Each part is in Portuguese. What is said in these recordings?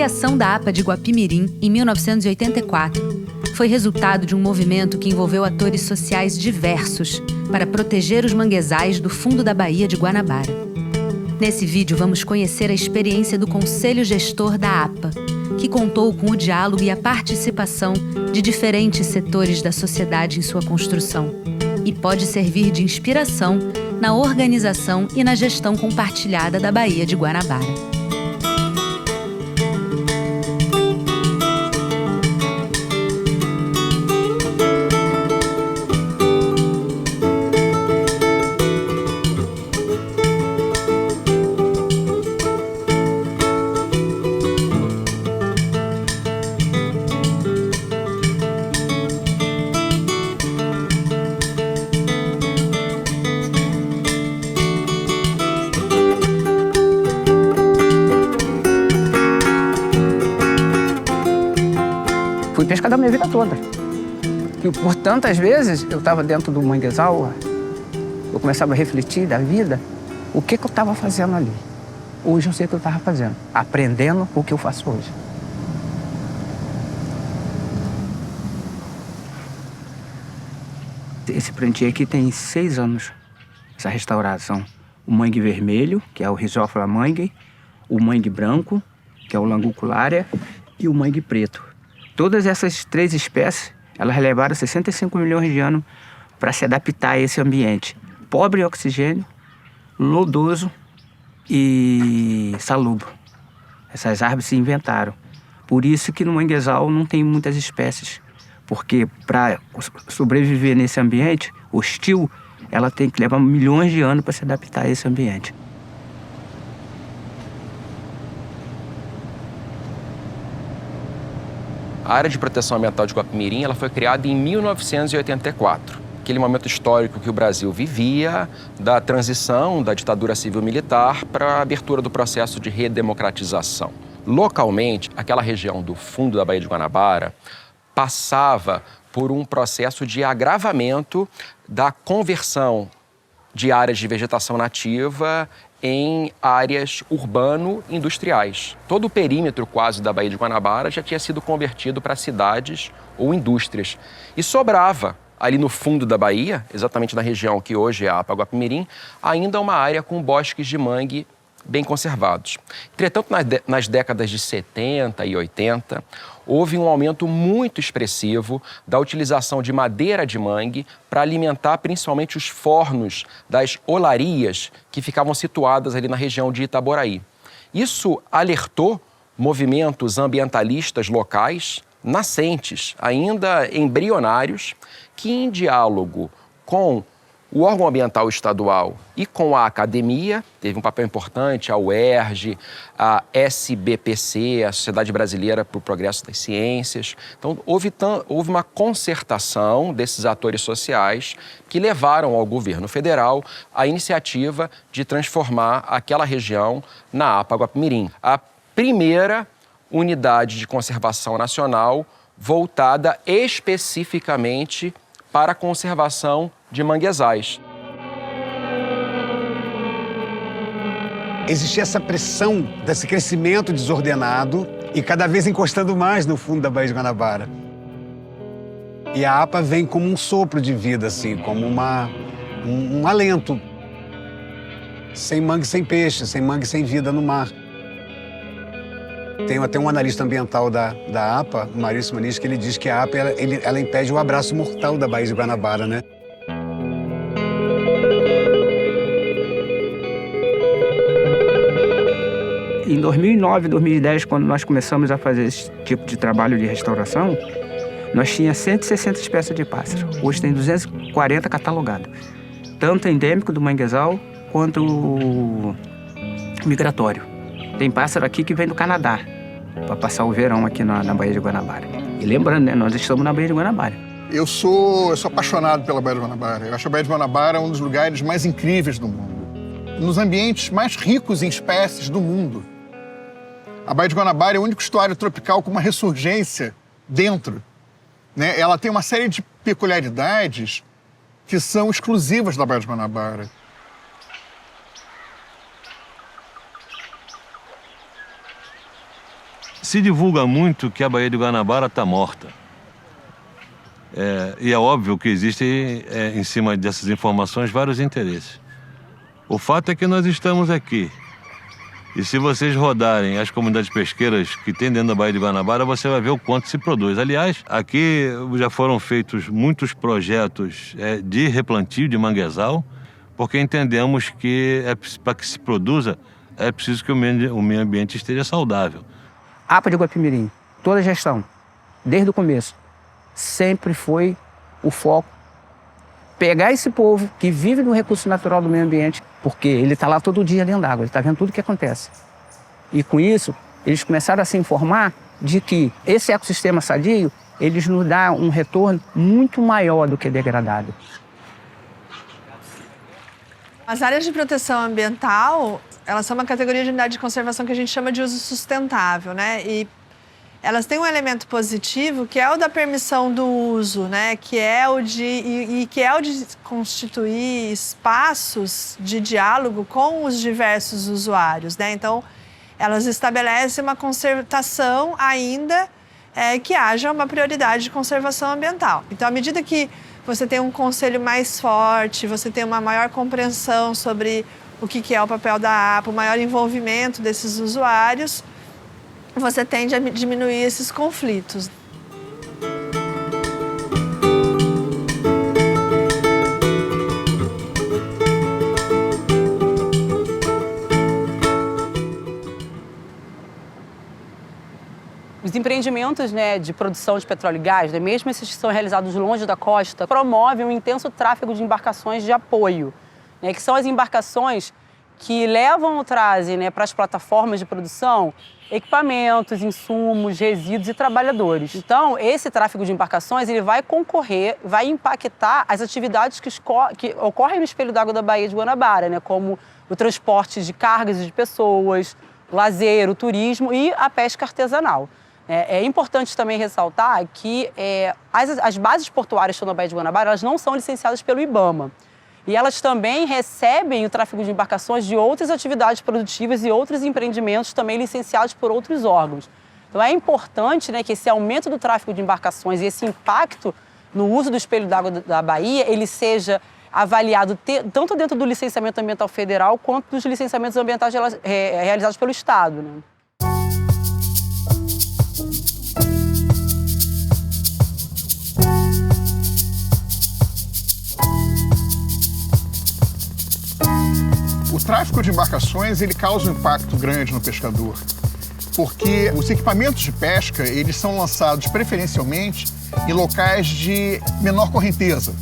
criação da APA de Guapimirim, em 1984, foi resultado de um movimento que envolveu atores sociais diversos para proteger os manguezais do fundo da Baía de Guanabara. Nesse vídeo, vamos conhecer a experiência do Conselho Gestor da APA, que contou com o diálogo e a participação de diferentes setores da sociedade em sua construção e pode servir de inspiração na organização e na gestão compartilhada da Baía de Guanabara. Fui pescador a minha vida toda. E por tantas vezes eu estava dentro do manguezal, eu começava a refletir da vida, o que eu estava fazendo ali. Hoje eu sei o que eu estava fazendo, aprendendo o que eu faço hoje. Esse plantio aqui tem 6 anos, essa restauração. O mangue vermelho, que é o Rhizophora mangue, o mangue branco, que é o Langucularia, e o mangue preto. Todas essas 3 espécies, elas levaram 65 milhões de anos para se adaptar a esse ambiente. Pobre em oxigênio, lodoso e salubre. Essas árvores se inventaram. Por isso que no manguezal não tem muitas espécies. Porque para sobreviver nesse ambiente hostil, ela tem que levar milhões de anos para se adaptar a esse ambiente. A área de proteção ambiental de Guapimirim ela foi criada em 1984, aquele momento histórico que o Brasil vivia da transição da ditadura civil-militar para a abertura do processo de redemocratização. Localmente, aquela região do fundo da Baía de Guanabara passava por um processo de agravamento da conversão de áreas de vegetação nativa em áreas urbano-industriais. Todo o perímetro quase da Baía de Guanabara já tinha sido convertido para cidades ou indústrias. E sobrava, ali no fundo da Baía, exatamente na região que hoje é a APA Guapimirim, ainda uma área com bosques de mangue bem conservados. Entretanto, nas décadas de 70 e 80, houve um aumento muito expressivo da utilização de madeira de mangue para alimentar principalmente os fornos das olarias que ficavam situadas ali na região de Itaboraí. Isso alertou movimentos ambientalistas locais, nascentes, ainda embrionários, que em diálogo com o órgão ambiental estadual e com a academia, teve um papel importante, a UERJ, a SBPC, a Sociedade Brasileira para o Progresso das Ciências. Então, houve uma concertação desses atores sociais que levaram ao governo federal a iniciativa de transformar aquela região na APA Guapimirim. A primeira unidade de conservação nacional voltada especificamente para a conservação de manguezais. Existia essa pressão desse crescimento desordenado e cada vez encostando mais no fundo da Baía de Guanabara. E a APA vem como um sopro de vida, assim, como um alento. Sem mangue, sem peixe, sem mangue, sem vida no mar. Tem até um analista ambiental da APA, o Maurício Muniz, que ele diz que a APA ela impede o abraço mortal da Baía de Guanabara, né? Em 2009, 2010, quando nós começamos a fazer esse tipo de trabalho de restauração, nós tínhamos 160 espécies de pássaro. Hoje tem 240 catalogados. Tanto endêmico do manguezal quanto migratório. Tem pássaro aqui que vem do Canadá para passar o verão aqui na Baía de Guanabara. E lembrando, né, nós estamos na Baía de Guanabara. Eu sou apaixonado pela Baía de Guanabara. Eu acho a Baía de Guanabara um dos lugares mais incríveis do mundo. Nos ambientes mais ricos em espécies do mundo. A Baía de Guanabara é o único estuário tropical com uma ressurgência dentro, né? Ela tem uma série de peculiaridades que são exclusivas da Baía de Guanabara. Se divulga muito que a Baía de Guanabara está morta. E é óbvio que existem, em cima dessas informações, vários interesses. O fato é que nós estamos aqui. E se vocês rodarem as comunidades pesqueiras que tem dentro da Baía de Guanabara, você vai ver o quanto se produz. Aliás, aqui já foram feitos muitos projetos de replantio de manguezal, porque entendemos que para que se produza, é preciso que o meio ambiente esteja saudável. A APA de Guapimirim, toda a gestão, desde o começo, sempre foi o foco pegar esse povo que vive no recurso natural do meio ambiente, porque ele está lá todo dia dentro d'água, ele está vendo tudo o que acontece. E com isso, eles começaram a se informar de que esse ecossistema sadio, eles nos dá um retorno muito maior do que degradado. As áreas de proteção ambiental, elas são uma categoria de unidade de conservação que a gente chama de uso sustentável, né? E elas têm um elemento positivo que é o da permissão do uso, né? Que é o de constituir espaços de diálogo com os diversos usuários, né? Então, elas estabelecem uma concertação ainda que haja uma prioridade de conservação ambiental. Então, à medida que você tem um conselho mais forte, você tem uma maior compreensão sobre o que é o papel da APA, o maior envolvimento desses usuários, você tende a diminuir esses conflitos. Os empreendimentos, né, de produção de petróleo e gás, né, mesmo esses que são realizados longe da costa, promovem um intenso tráfego de embarcações de apoio, né, que são as embarcações que levam ou trazem, né, para as plataformas de produção equipamentos, insumos, resíduos e trabalhadores. Então, esse tráfego de embarcações ele vai concorrer, vai impactar as atividades que ocorrem no espelho d'água da Baía de Guanabara, né, como o transporte de cargas e de pessoas, o lazer, o turismo e a pesca artesanal. É importante também ressaltar que as bases portuárias que estão na Baía de Guanabara elas não são licenciadas pelo IBAMA. E elas também recebem o tráfego de embarcações de outras atividades produtivas e outros empreendimentos também licenciados por outros órgãos. Então é importante, né, que esse aumento do tráfego de embarcações e esse impacto no uso do espelho d'água da Baía, ele seja avaliado tanto dentro do licenciamento ambiental federal quanto dos licenciamentos ambientais realizados pelo Estado, né? O tráfico de embarcações ele causa um impacto grande no pescador, porque os equipamentos de pesca eles são lançados preferencialmente em locais de menor correnteza.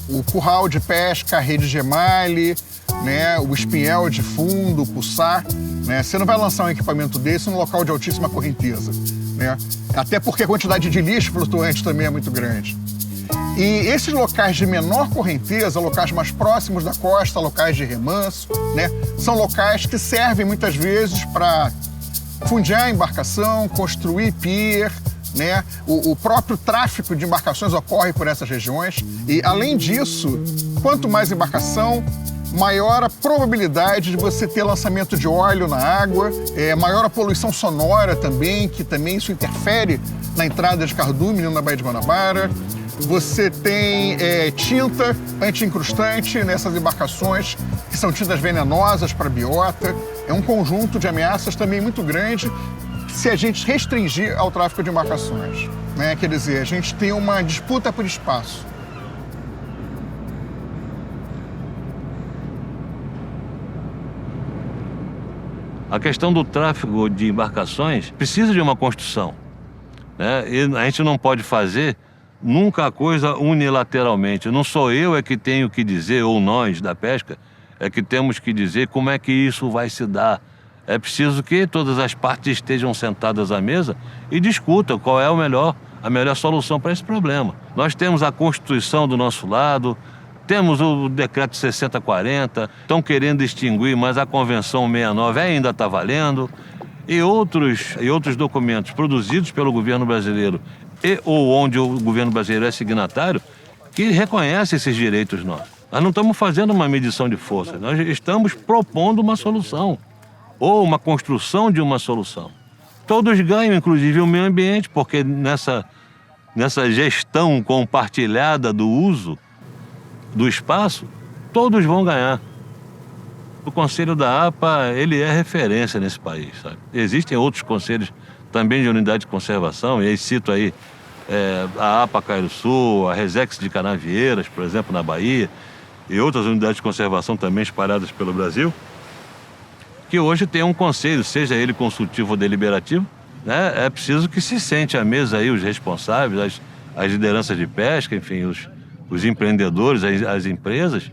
O curral de pesca, a rede de emalhe, né, o espinhel de fundo, o puçar, né, você não vai lançar um equipamento desse num local de altíssima correnteza, né? Até porque a quantidade de lixo flutuante também é muito grande. E esses locais de menor correnteza, locais mais próximos da costa, locais de remanso, né, são locais que servem muitas vezes para fundear a embarcação, construir pier, né? O próprio tráfico de embarcações ocorre por essas regiões. E, além disso, quanto mais embarcação, maior a probabilidade de você ter lançamento de óleo na água, maior a poluição sonora também, que também isso interfere na entrada de cardume na Baía de Guanabara. Você tem tinta anti-incrustante nessas embarcações, que são tintas venenosas para a biota. É um conjunto de ameaças também muito grande se a gente restringir ao tráfico de embarcações, né? Quer dizer, a gente tem uma disputa por espaço. A questão do tráfego de embarcações precisa de uma construção, né? E a gente não pode fazer nunca a coisa unilateralmente. Não sou eu que tenho que dizer, ou nós da pesca, que temos que dizer como é que isso vai se dar. É preciso que todas as partes estejam sentadas à mesa e discutam qual é a melhor solução para esse problema. Nós temos a Constituição do nosso lado, temos o Decreto 6040, estão querendo extinguir, mas a Convenção 69 ainda está valendo, e outros documentos produzidos pelo governo brasileiro ou onde o governo brasileiro é signatário, que reconhece esses direitos nossos. Nós não estamos fazendo uma medição de força, nós estamos propondo uma solução, ou uma construção de uma solução. Todos ganham, inclusive o meio ambiente, porque nessa gestão compartilhada do uso do espaço, todos vão ganhar. O Conselho da APA, ele é referência nesse país, sabe? Existem outros conselhos também de unidade de conservação, e aí cito aí a APA Cairo Sul, a Resex de Canavieiras, por exemplo, na Bahia, e outras unidades de conservação também espalhadas pelo Brasil, que hoje tem um conselho, seja ele consultivo ou deliberativo, né? É preciso que se sente à mesa aí os responsáveis, as lideranças de pesca, enfim, os empreendedores, as empresas,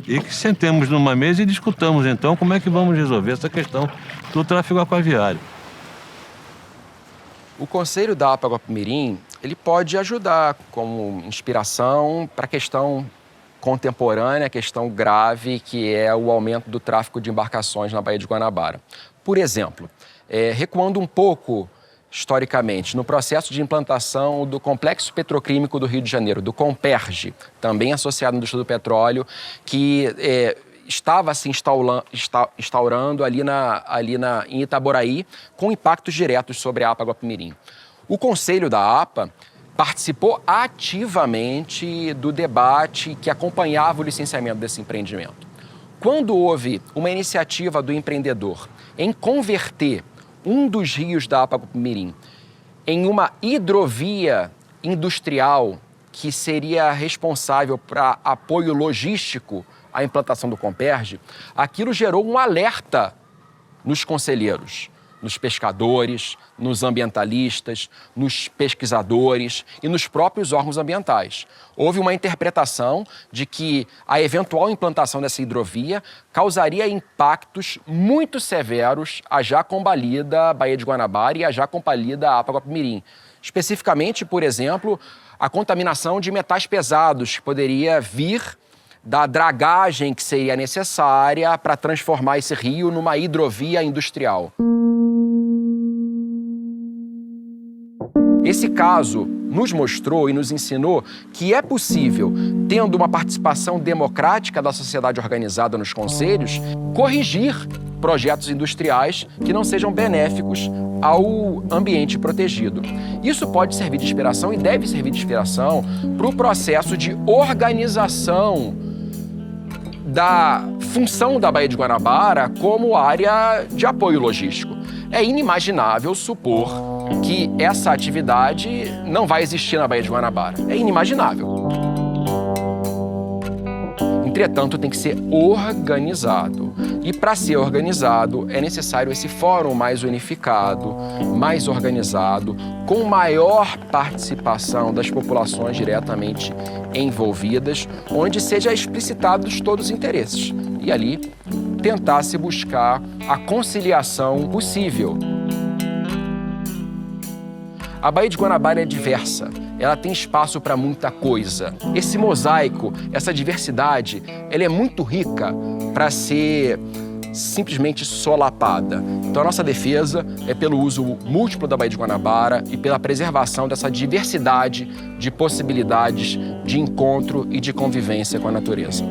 e que sentemos numa mesa e discutamos, então, como é que vamos resolver essa questão do tráfego aquaviário. O Conselho da APA Guapimirim, ele pode ajudar como inspiração para a questão contemporânea, a questão grave, que é o aumento do tráfego de embarcações na Baía de Guanabara. Por exemplo, recuando um pouco historicamente, no processo de implantação do Complexo Petroquímico do Rio de Janeiro, do Comperj, também associado à indústria do petróleo, que estava se instaurando em Itaboraí, com impactos diretos sobre a APA Guapimirim. O Conselho da APA participou ativamente do debate que acompanhava o licenciamento desse empreendimento. Quando houve uma iniciativa do empreendedor em converter um dos rios da APA Guapimirim em uma hidrovia industrial que seria responsável para apoio logístico à implantação do Comperj, aquilo gerou um alerta nos conselheiros, nos pescadores, nos ambientalistas, nos pesquisadores e nos próprios órgãos ambientais. Houve uma interpretação de que a eventual implantação dessa hidrovia causaria impactos muito severos à já combalida Baía de Guanabara e à já combalida APA Guapimirim. Especificamente, por exemplo, a contaminação de metais pesados que poderia vir da dragagem que seria necessária para transformar esse rio numa hidrovia industrial. Esse caso nos mostrou e nos ensinou que é possível, tendo uma participação democrática da sociedade organizada nos conselhos, corrigir projetos industriais que não sejam benéficos ao ambiente protegido. Isso pode servir de inspiração e deve servir de inspiração para o processo de organização da função da Baía de Guanabara como área de apoio logístico. É inimaginável supor que essa atividade não vai existir na Baía de Guanabara. É inimaginável. Entretanto, tem que ser organizado. E para ser organizado, é necessário esse fórum mais unificado, mais organizado, com maior participação das populações diretamente envolvidas, onde seja explicitados todos os interesses. E ali, tentar se buscar a conciliação possível. A Baía de Guanabara é diversa, ela tem espaço para muita coisa. Esse mosaico, essa diversidade, ela é muito rica para ser simplesmente solapada. Então a nossa defesa é pelo uso múltiplo da Baía de Guanabara e pela preservação dessa diversidade de possibilidades de encontro e de convivência com a natureza.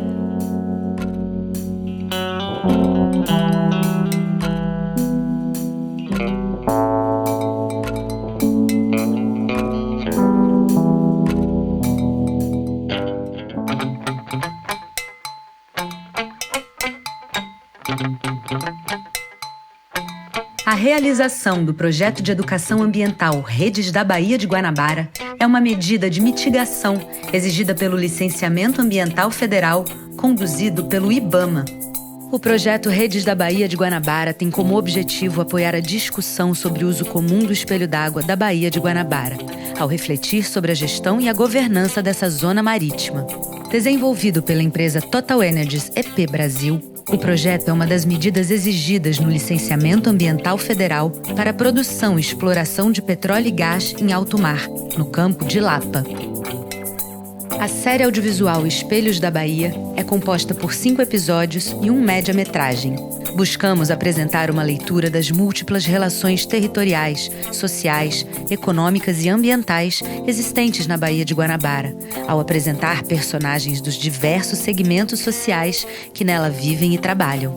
A realização do projeto de educação ambiental Redes da Baía de Guanabara é uma medida de mitigação exigida pelo Licenciamento Ambiental Federal, conduzido pelo IBAMA. O projeto Redes da Baía de Guanabara tem como objetivo apoiar a discussão sobre o uso comum do espelho d'água da Baía de Guanabara, ao refletir sobre a gestão e a governança dessa zona marítima. Desenvolvido pela empresa TotalEnergies EP Brasil, o projeto é uma das medidas exigidas no Licenciamento Ambiental Federal para a produção e exploração de petróleo e gás em alto mar, no campo de Lapa. A série audiovisual Espelhos da Bahia é composta por 5 episódios e um média-metragem. Buscamos apresentar uma leitura das múltiplas relações territoriais, sociais, econômicas e ambientais existentes na Baía de Guanabara, ao apresentar personagens dos diversos segmentos sociais que nela vivem e trabalham.